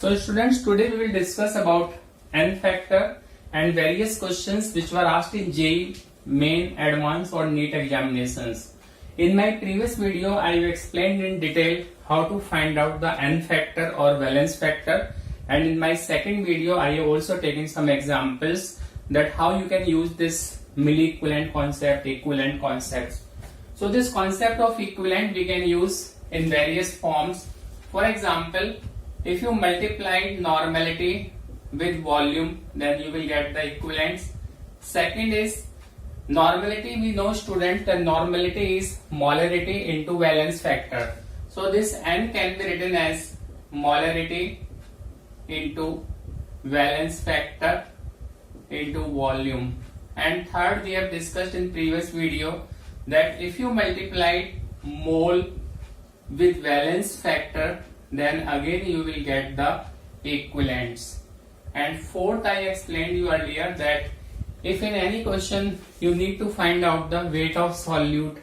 So students, today we will discuss about n factor and various questions which were asked in JEE, main, advanced or NEET examinations. In my previous video, I have explained in detail how to find out the n factor or valence factor, and in my second video, I have also taken some examples that how you can use this milli-equivalent concept, equivalent concepts. So this concept of equivalent we can use in various forms. For example, if you multiply normality with volume, then you will get the equivalents. Second is normality. We know, students, that normality is molarity into valence factor. So this n can be written as molarity into valence factor into volume. And third, we have discussed in previous video that if you multiply mole with valence factor, then again you will get the equivalents. And fourth, I explained you earlier that if in any question you need to find out the weight of solute,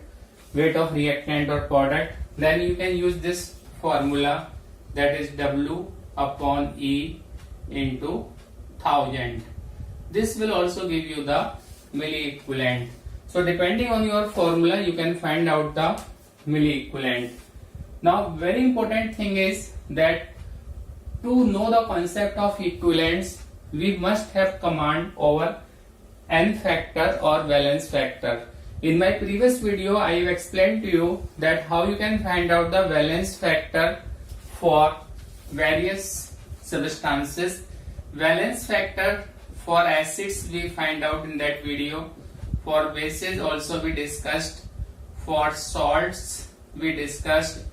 weight of reactant or product, then you can use this formula, that is W upon E into 1000. This will also give you the milli equivalent. So depending on your formula, you can find out the milli equivalent. Now, very important thing is that to know the concept of equivalents, we must have command over n factor or valence factor. In my previous video, I have explained to you that how you can find out the valence factor for various substances. Valence factor for acids we find out in that video. For bases also we discussed. For salts we discussed.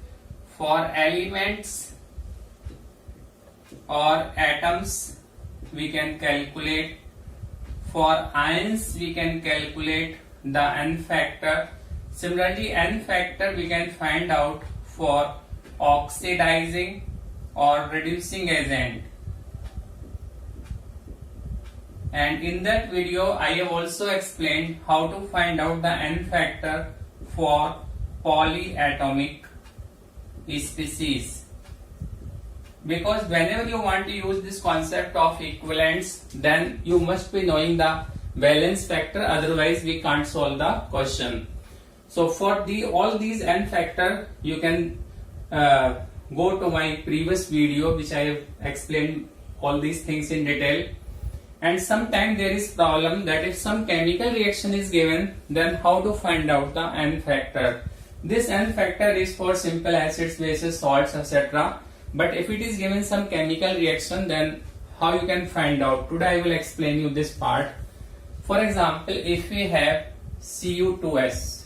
For elements or atoms we can calculate. For ions we can calculate the n factor. Similarly, n factor we can find out for oxidizing or reducing agent. And in that video I have also explained how to find out the n factor for polyatomic species. Because whenever you want to use this concept of equivalents, then you must be knowing the valence factor, otherwise we can't solve the question. So for all these n factor, you can go to my previous video which I have explained all these things in detail. And sometimes there is problem that if some chemical reaction is given, then how to find out the n factor. This n factor is for simple acids, bases, salts, etc. But if it is given some chemical reaction, then how you can find out? Today I will explain you this part. For example, if we have Cu2s,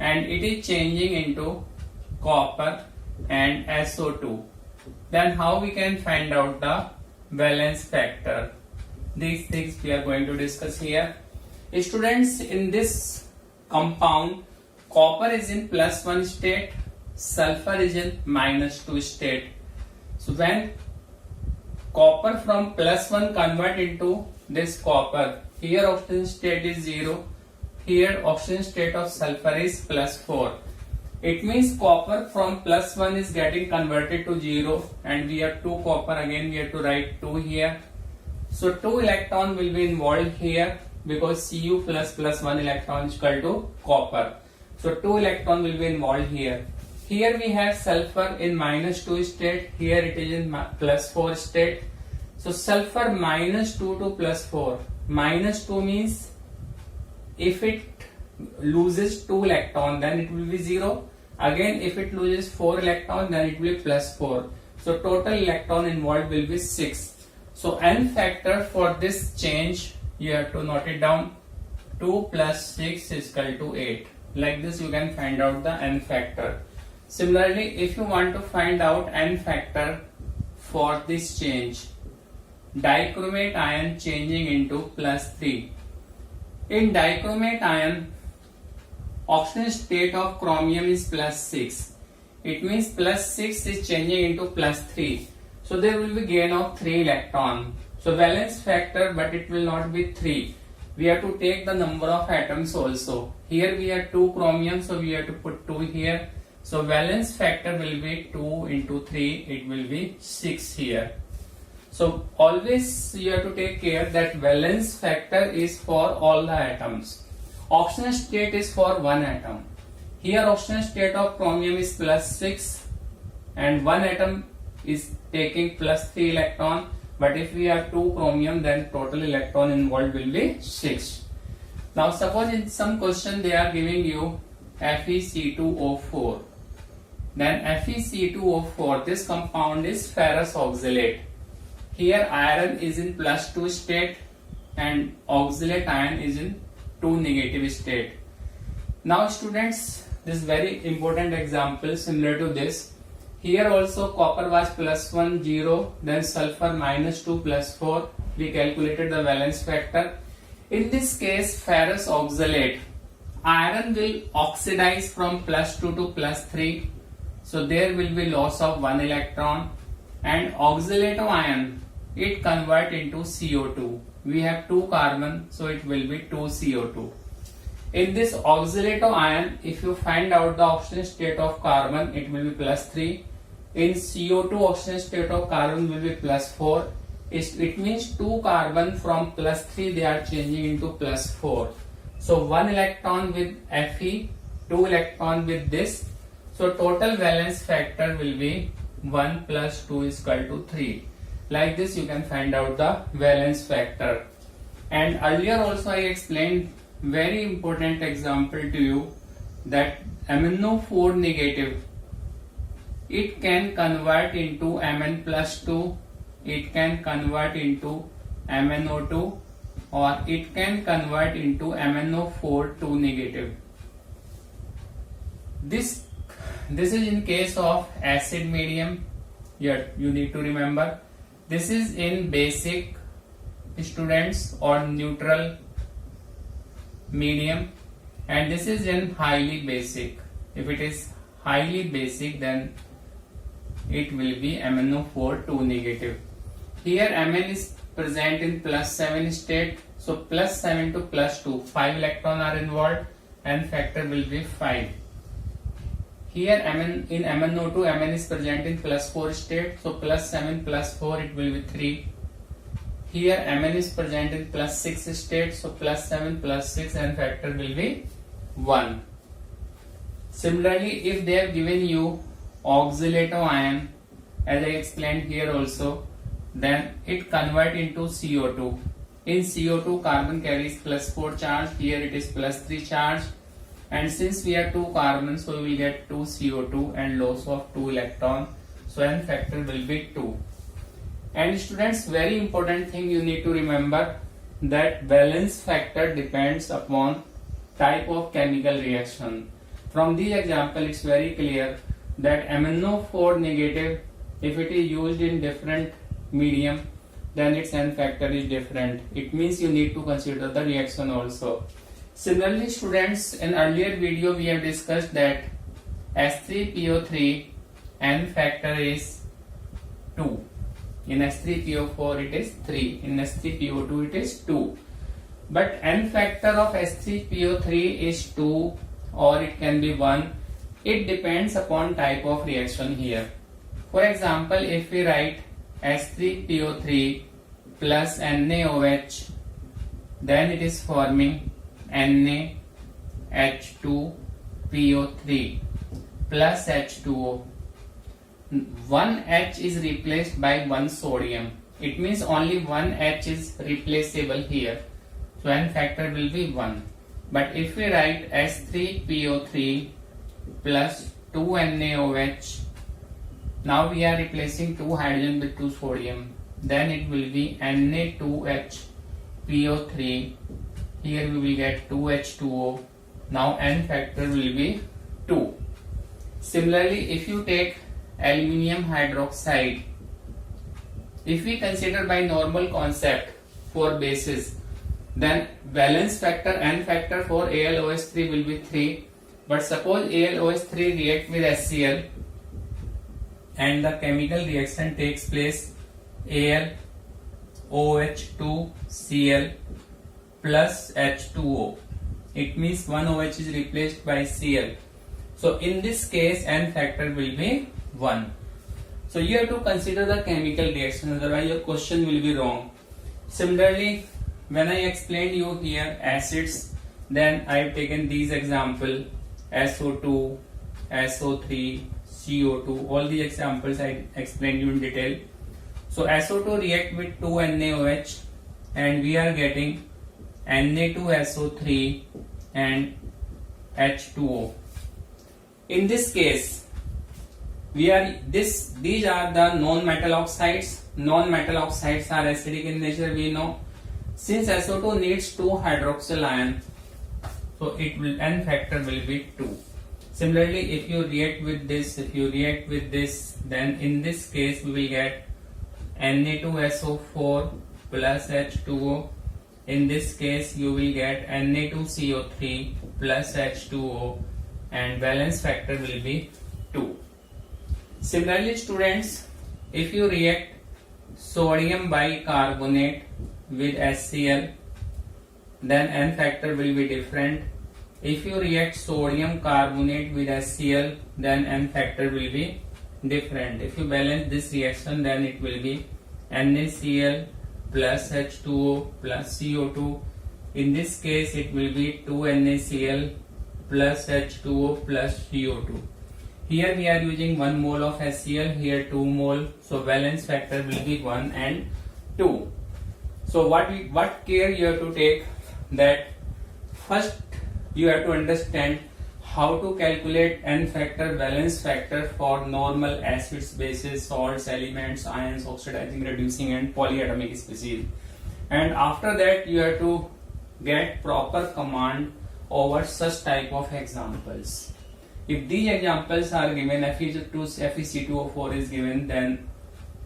and it is changing into copper and SO2, then how we can find out the valence factor? These things we are going to discuss here. Students, in this compound, copper is in +1 state, sulfur is in -2 state. So when copper from +1 convert into this copper, here oxygen state is 0, here oxygen state of sulfur is +4. It means copper from +1 is getting converted to 0, and we have 2 copper, again we have to write 2 here. So 2 electron will be involved here because Cu plus 1 electron is equal to copper. So 2 electron will be involved here. Here we have sulfur in -2 state, here it is in +4 state. So sulfur -2 to +4. -2 means if it loses 2 electron, then it will be 0. Again, if it loses 4 electron, then it will be +4. So total electron involved will be 6. So n factor for this change, you have to note it down. 2 plus 6 is equal to 8. Like this you can find out the n factor. Similarly, if you want to find out n factor for this change, dichromate ion changing into +3. In dichromate ion, oxygen state of chromium is +6. It means +6 is changing into +3. So there will be gain of 3 electron. So valence factor, but it will not be 3. We have to take the number of atoms also. Here we have 2 chromium, so we have to put 2 here. So valence factor will be 2 into 3, it will be 6 here. So always you have to take care that valence factor is for all the atoms. Oxidation state is for one atom. Here oxidation state of chromium is +6 and one atom is taking +3 electron. But if we have 2 chromium, then total electron involved will be 6. Now suppose in some question they are giving you FeC2O4. Then FeC2O4, this compound is ferrous oxalate. Here iron is in +2 state and oxalate ion is in 2 negative state. Now students, this very important example similar to this. Here also copper was +1, 0, then sulfur -2, +4. We calculated the valence factor. In this case, ferrous oxalate, iron will oxidize from +2 to +3. So there will be loss of 1 electron. And oxalate of iron, it convert into CO2. We have 2 carbon, so it will be 2 CO2. In this oxalate of iron, if you find out the oxidation state of carbon, it will be +3. In CO2, oxidation state of carbon will be +4. It means 2 carbon from +3 they are changing into +4. So 1 electron with Fe, 2 electron with this. So total valence factor will be 1 + 2 is equal to 3. Like this you can find out the valence factor. And earlier also I explained very important example to you that MnO4 negative, it can convert into Mn+2, it can convert into MnO2, or it can convert into MnO4 2 negative. This is in case of acid medium. Here you need to remember, this is in basic students or neutral medium, and this is in highly basic. If it is highly basic, then it will be MnO4 2 negative. Here Mn is present in +7 state, so +7 to +2, 5 electrons are involved and factor will be 5. Here in MnO2, Mn is present in +4 state, so +7 +4 it will be 3. Here Mn is present in +6 state, so +7 +6 and factor will be 1. Similarly, if they have given you oxalate of ion, as I explained here also, then it convert into CO2. In CO2, carbon carries +4 charge, here it is +3 charge, and since we have 2 carbons, so we will get 2 CO2 and loss of 2 electron, so N factor will be 2. And students, very important thing you need to remember that valence factor depends upon type of chemical reaction. From this example, it's very clear that MnO4 negative, if it is used in different medium, then its N factor is different. It means you need to consider the reaction also. Similarly, students, in earlier video we have discussed that S3PO3 N factor is 2. In S3PO4 it is 3. In S3PO2 it is 2. But N factor of S3PO3 is 2 or it can be 1. It depends upon type of reaction here. For example, if we write S3PO3 plus NaOH, then it is forming NaH2PO3 plus H2O. One H is replaced by one sodium. It means only one H is replaceable here. So N factor will be 1. But if we write S3PO3 plus 2 NaOH, now we are replacing 2 hydrogen with 2 sodium. Then it will be Na2HPO3. Here we will get 2H2O. Now N factor will be 2. Similarly, if you take aluminium hydroxide, if we consider by normal concept for bases, then valence factor N factor for AlOH3 will be 3. But suppose AlOH3 react with HCl and the chemical reaction takes place, AlOH2Cl plus H2O. It means one OH is replaced by Cl. So in this case n factor will be 1. So you have to consider the chemical reaction, otherwise your question will be wrong. Similarly, when I explained you here acids, then I have taken these example SO2, SO3, CO2, all the examples I explained you in detail. So SO2 react with 2NaOH and we are getting Na2SO3 and H2O. In this case, these are the non-metal oxides. Non-metal oxides are acidic in nature, we know. Since SO2 needs 2 hydroxyl ion, so N factor will be 2. Similarly, if you react with this, then in this case we will get Na2SO4 plus H2O. In this case you will get Na2CO3 plus H2O and valence factor will be 2. Similarly, students, if you react sodium bicarbonate with HCl, then N factor will be different. If you react sodium carbonate with HCl, then N factor will be different. If you balance this reaction, then it will be NaCl plus H2O plus CO2. In this case, it will be 2NaCl plus H2O plus CO2. Here we are using 1 mole of HCl, here 2 mole, so valence factor will be 1 and 2. So what care you have to take, that first you have to understand how to calculate N factor, valence factor for normal acids, bases, salts, elements, ions, oxidizing, reducing and polyatomic species. And after that you have to get proper command over such type of examples. If these examples are given, FeC2O4 is given, then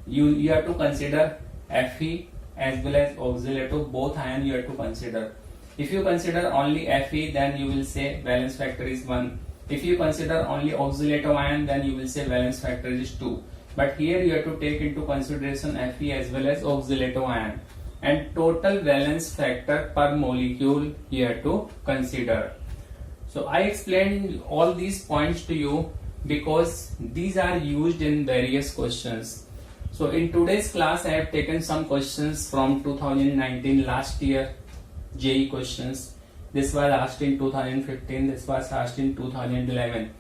you have to consider Fe as well as oxalato, both ion you have to consider. If you consider only Fe, then you will say valence factor is 1. If you consider only oxalato ion, then you will say valence factor is 2. But here you have to take into consideration Fe as well as oxalato ion, and total valence factor per molecule you have to consider. So I explained all these points to you because these are used in various questions. So in today's class I have taken some questions from 2019, last year JEE questions. This was asked in 2015, this was asked in 2011.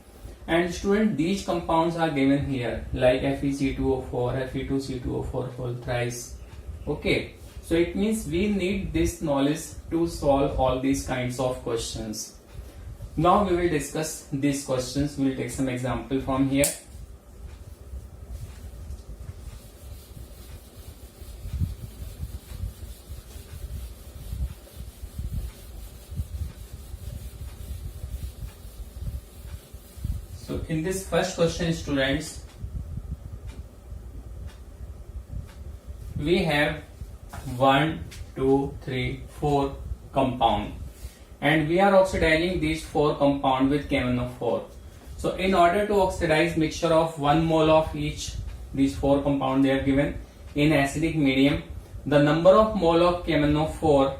And student, these compounds are given here like FeC2O4, Fe2C2O4 whole thrice. Okay, so it means we need this knowledge to solve all these kinds of questions. Now we will discuss these questions. We will take some example from here. So in this first question, students, we have 1, 2, 3, 4 compound. And we are oxidizing these 4 compound with KMnO4. So in order to oxidize mixture of 1 mole of each, these 4 compound they are given in acidic medium, the number of mole of KMnO4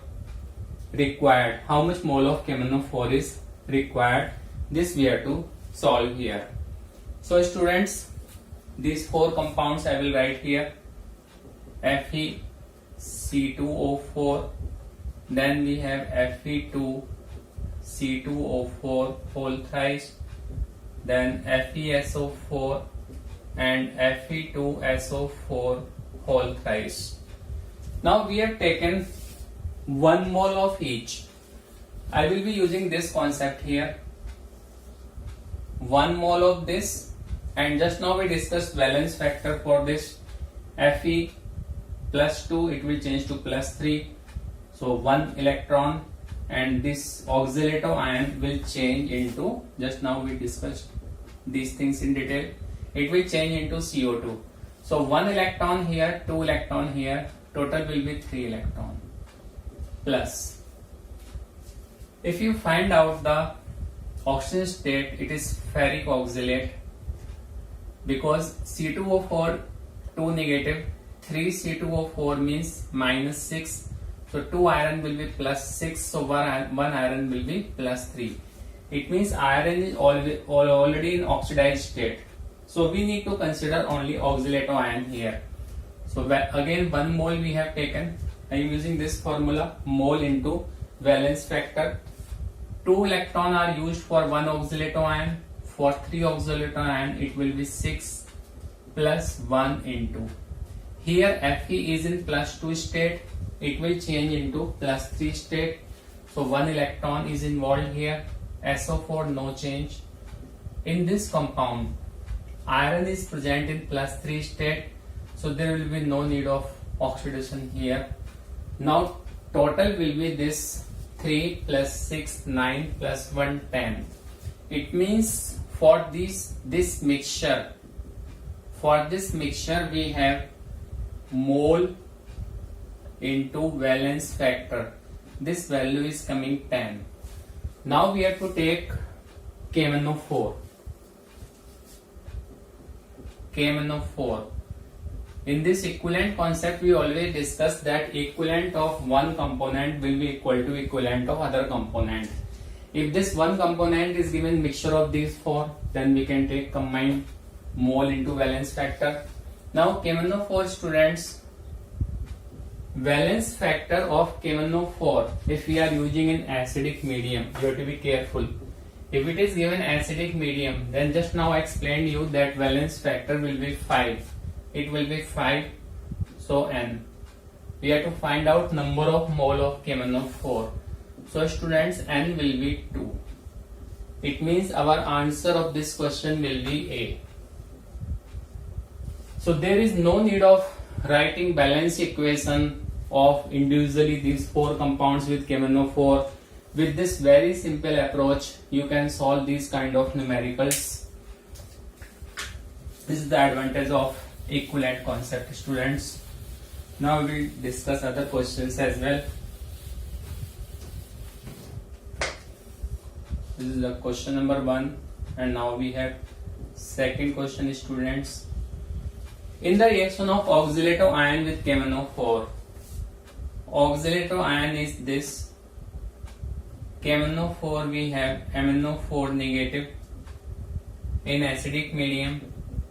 required, how much mole of KMnO4 is required, this we have to solve here. So students, these 4 compounds I will write here. FeC2O4, then we have Fe2C2O4 whole thrice, then FeSO4 and Fe2SO4 whole thrice. Now we have taken 1 mole of each. I will be using this concept here. 1 mole of this, and just now we discussed valence factor for this. Fe plus 2, it will change to plus 3. So 1 electron, and this oxalato ion will change into, just now we discussed these things in detail, it will change into CO2. So 1 electron here, 2 electron here, total will be 3 electron. Plus, if you find out the oxygen state, it is ferric oxalate, because C2O4 2 negative, 3 C2O4 means minus 6, so 2 iron will be plus 6, so 1 iron will be plus 3. It means iron is already in oxidized state. So we need to consider only oxalato ion here. So again 1 mole we have taken. I am using this formula, mole into valence factor. 2 electron are used for 1 oxalato ion. For 3 oxalato ion it will be 6 plus 1 into. Here Fe is in plus 2 state. It will change into plus 3 state. So 1 electron is involved here. SO4 no change. In this compound, iron is present in plus 3 state. So there will be no need of oxidation here. Now total will be this 3 plus 6 9 plus 1 10. It means for this mixture, we have mole into valence factor. This value is coming 10. Now we have to take KMnO4. In this equivalent concept, we always discuss that equivalent of one component will be equal to equivalent of other component. If this one component is given mixture of these 4, then we can take combined mole into valence factor. Now KMnO4 students, valence factor of KMnO4, if we are using in acidic medium, you have to be careful. If it is given acidic medium, then just now I explained you that valence factor will be 5. It will be 5, so N. We have to find out number of mole of KMnO4. So students, N will be 2. It means our answer of this question will be A. So there is no need of writing balance equation of individually these 4 compounds with KMnO4. With this very simple approach, you can solve these kind of numericals. This is the advantage of equivalent concept, students. Now we will discuss other questions as well. This is the question number 1, and now we have second question, students. In the reaction of oxalato ion with KMnO4, oxalato ion is this. KMnO4 we have MnO4 negative. In acidic medium,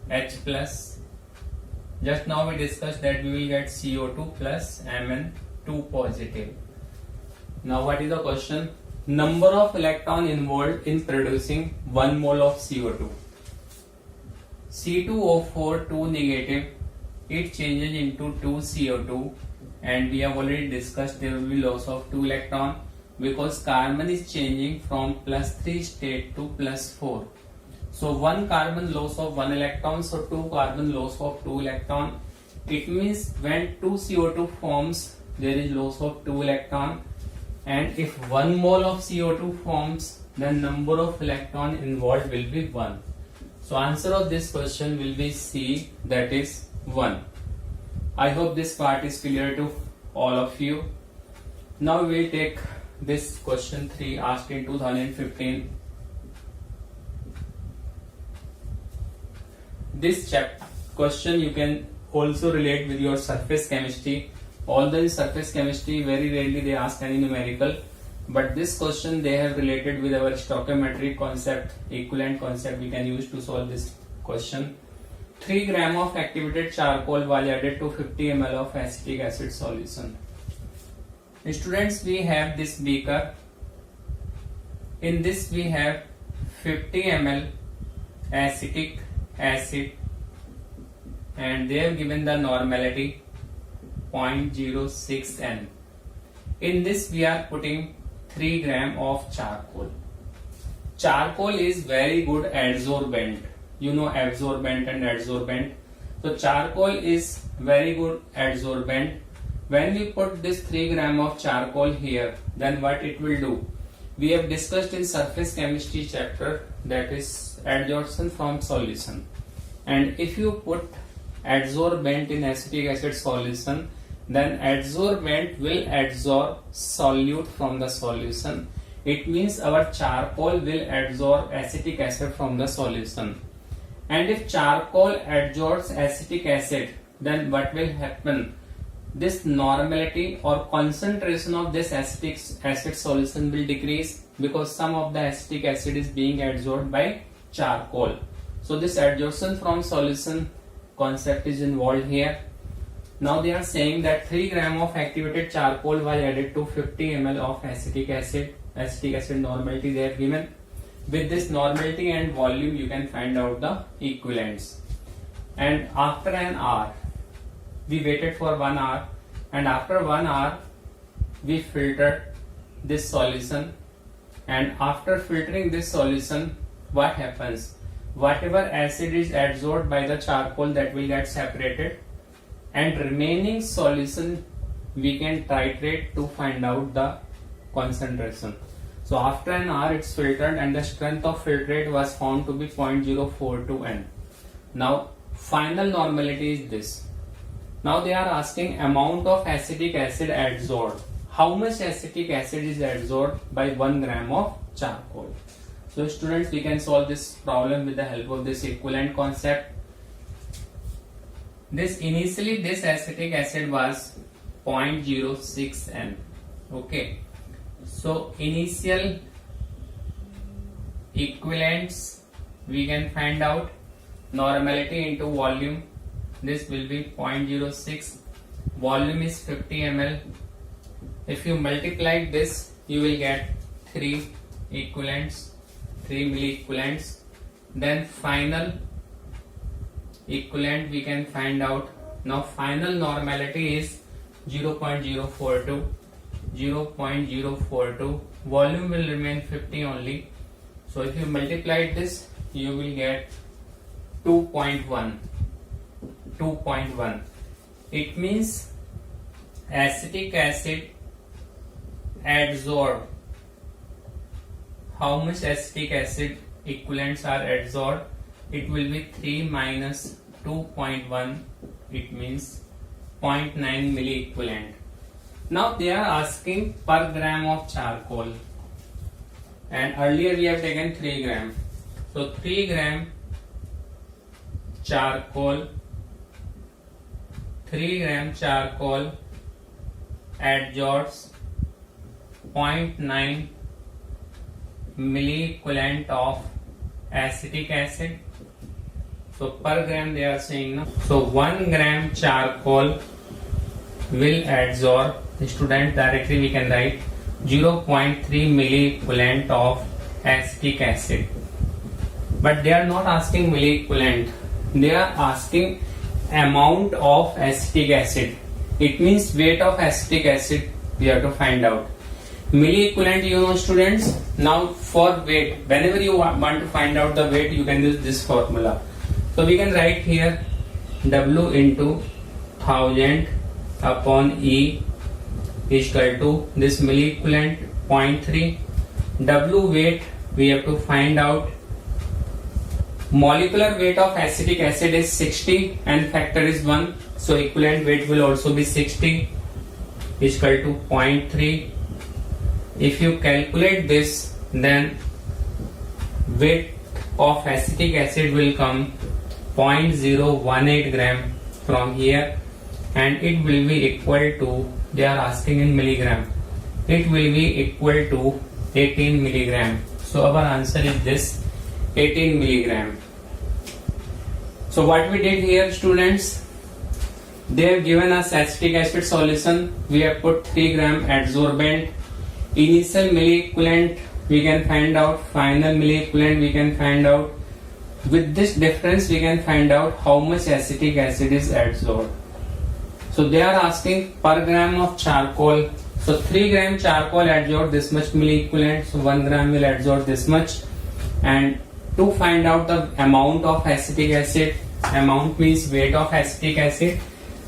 H plus. Just now we discussed that we will get CO2 plus Mn2 positive. Now what is the question? Number of electron involved in producing 1 mole of CO2. C2O4 2 negative, it changes into 2 CO2, and we have already discussed there will be loss of 2 electron because carbon is changing from plus 3 state to plus 4. So 1 carbon loss of 1 electron, so 2 carbon loss of 2 electron. It means when 2 CO2 forms, there is loss of 2 electron, and if 1 mole of CO2 forms, then number of electron involved will be 1. So answer of this question will be C, that is 1. I hope this part is clear to all of you. Now we will take this question 3 asked in 2015. This question you can also relate with your surface chemistry. Although in surface chemistry very rarely they ask any numerical, but this question they have related with our stoichiometric concept, equivalent concept we can use to solve this question. 3 gram of activated charcoal was added to 50 ml of acetic acid solution. Students, we have this beaker. In this we have 50 ml acetic acid, and they have given the normality 0.06 N. In this we are putting 3 gram of charcoal. Charcoal is very good adsorbent. You know absorbent and adsorbent. So charcoal is very good adsorbent. When we put this 3 gram of charcoal here, then what it will do? We have discussed in surface chemistry chapter, that is adsorption from solution. And if you put adsorbent in acetic acid solution, then adsorbent will adsorb solute from the solution. It means our charcoal will adsorb acetic acid from the solution. And if charcoal adsorbs acetic acid, then what will happen? this normality or concentration of this acetic acid solution will decrease because some of the acetic acid is being adsorbed by charcoal. So this adsorption from solution concept is involved here. Now they are saying that 3 gram of activated charcoal was added to 50 ml of acetic acid. Acetic acid normality they are given. With this normality and volume you can find out the equivalents. And after an hour, we waited for 1 hour, and after 1 hour we filtered this solution, and after filtering this solution, what happens? Whatever acid is adsorbed by the charcoal, that will get separated, and remaining solution we can titrate to find out the concentration. So after an hour it's filtered and the strength of filtrate was found to be 0.042 N. Now final normality is this. Now they are asking amount of acetic acid adsorbed. How much acetic acid is adsorbed by 1 gram of charcoal? So students, we can solve this problem with the help of this equivalent concept. Initially this acetic acid was 0.06 N. Okay. So initial equivalents we can find out. Normality into volume, this will be 0.06. Volume is 50 ml. If you multiply this, you will get 3 equivalents, 3 milliequivalents. Then final equivalent we can find out. Now final normality is 0.042. 0.042. Volume will remain 50 only. So if you multiply this, you will get 2.1. It means acetic acid adsorbed. How much acetic acid equivalents are adsorbed? It will be 3 minus 2.1. It means 0.9 milliequivalent. Now they are asking per gram of charcoal, and earlier we have taken 3 gram. So 3 gram charcoal, 3 gram charcoal adsorbs 0.9 milliequivalent of acetic acid. So per gram they are saying now. So 1 gram charcoal will adsorb, student, directly we can write 0.3 milliequivalent of acetic acid. But they are not asking milliequivalent, they are asking amount of acetic acid. It means weight of acetic acid we have to find out. Milliequivalent, you know students. Now for weight, whenever you want to find out the weight, you can use this formula. So we can write here W into 1000 upon E is equal to this milliequivalent 0.3. W weight we have to find out. Molecular weight of acetic acid is 60 and factor is 1. So equivalent weight will also be 60 is equal to 0.3. If you calculate this, then weight of acetic acid will come 0.018 gram from here, and it will be equal to, they are asking in milligram, it will be equal to 18 milligram. So our answer is this, 18 milligram. So what we did here, students, they have given us acetic acid solution. We have put 3 gram adsorbent. Initial milliequivalent we can find out, final milliequivalent we can find out. With this difference we can find out how much acetic acid is adsorbed. So they are asking per gram of charcoal. So 3 gram charcoal adsorb this much milliequivalent, so 1 gram will adsorb this much. And to find out the amount of acetic acid, amount means weight of acetic acid,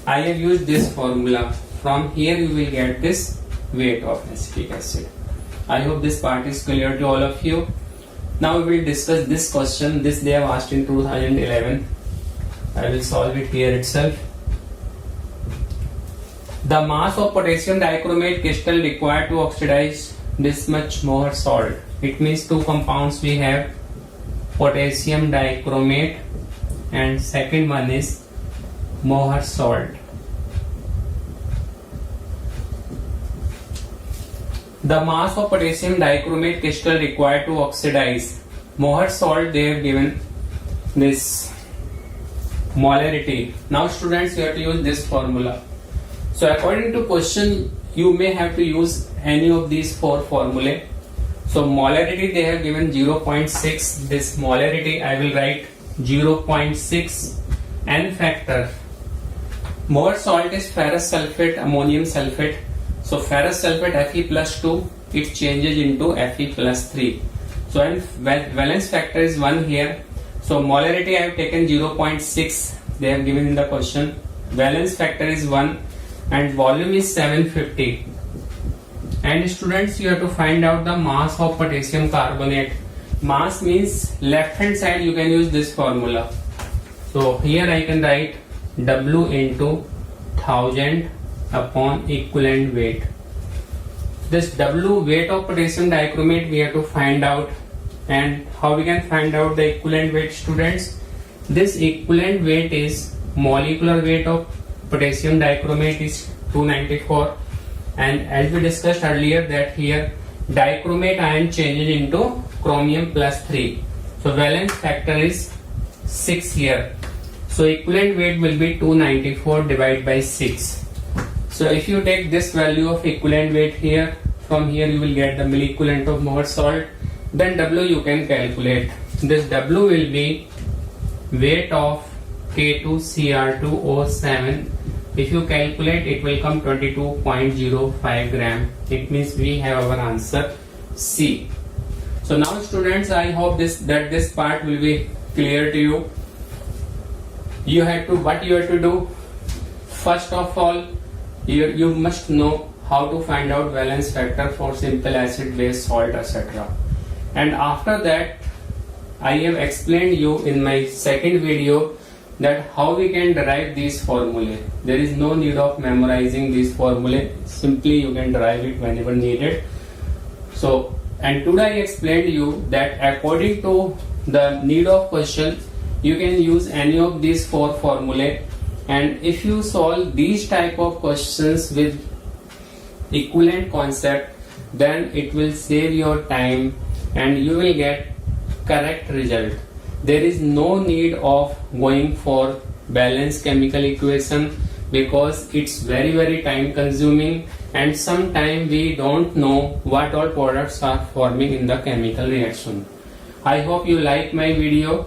I have used this formula. From here you will get this weight of acetic acid. I hope this part is clear to all of you. Now we will discuss this question. This they have asked in 2011. I will solve it here itself. The mass of potassium dichromate crystal required to oxidize this much Mohr salt. It means two compounds we have, potassium dichromate and second one is Mohr salt. The mass of potassium dichromate crystal required to oxidize Mohr salt, they have given this molarity. Now students, you have to use this formula. So according to question, you may have to use any of these four formulae. So molarity they have given 0.6. This molarity I will write 0.6. N factor. Mohr salt is ferrous sulfate, ammonium sulfate. So ferrous sulfate Fe plus 2, it changes into Fe plus 3. So and valence factor is 1 here. So molarity I have taken 0.6. They have given in the question. Valence factor is 1 and volume is 750. And students, you have to find out the mass of potassium carbonate. Mass means left hand side you can use this formula. So here I can write W into 1000 upon equivalent weight. This W, weight of potassium dichromate, we have to find out. And how we can find out the equivalent weight, students? This equivalent weight is molecular weight of potassium dichromate is 294, and as we discussed earlier that here dichromate ion changes into chromium plus 3. So valence factor is 6 here. So equivalent weight will be 294 divided by 6. So if you take this value of equivalent weight here, from here you will get the milliequivalent of Mohr salt. Then W you can calculate. This W will be weight of K2Cr2O7. If you calculate, it will come 22.05 gram. It means we have our answer C. So now students, I hope that this part will be clear to you. What you have to do, first of all, you must know how to find out valence factor for simple acid, base, salt, etc. And after that, I have explained you in my second video that how we can derive these formulae. There is no need of memorizing these formulae. Simply you can derive it whenever needed. So, and today I explained you that according to the need of question, you can use any of these four formulae. And if you solve these type of questions with equivalent concept, then it will save your time and you will get correct result. There is no need of going for balanced chemical equation because it's very time consuming, and sometimes we don't know what all products are forming in the chemical reaction. I hope you like my video.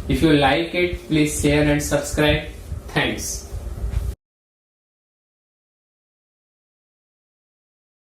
If you like it, please share and subscribe. Thanks.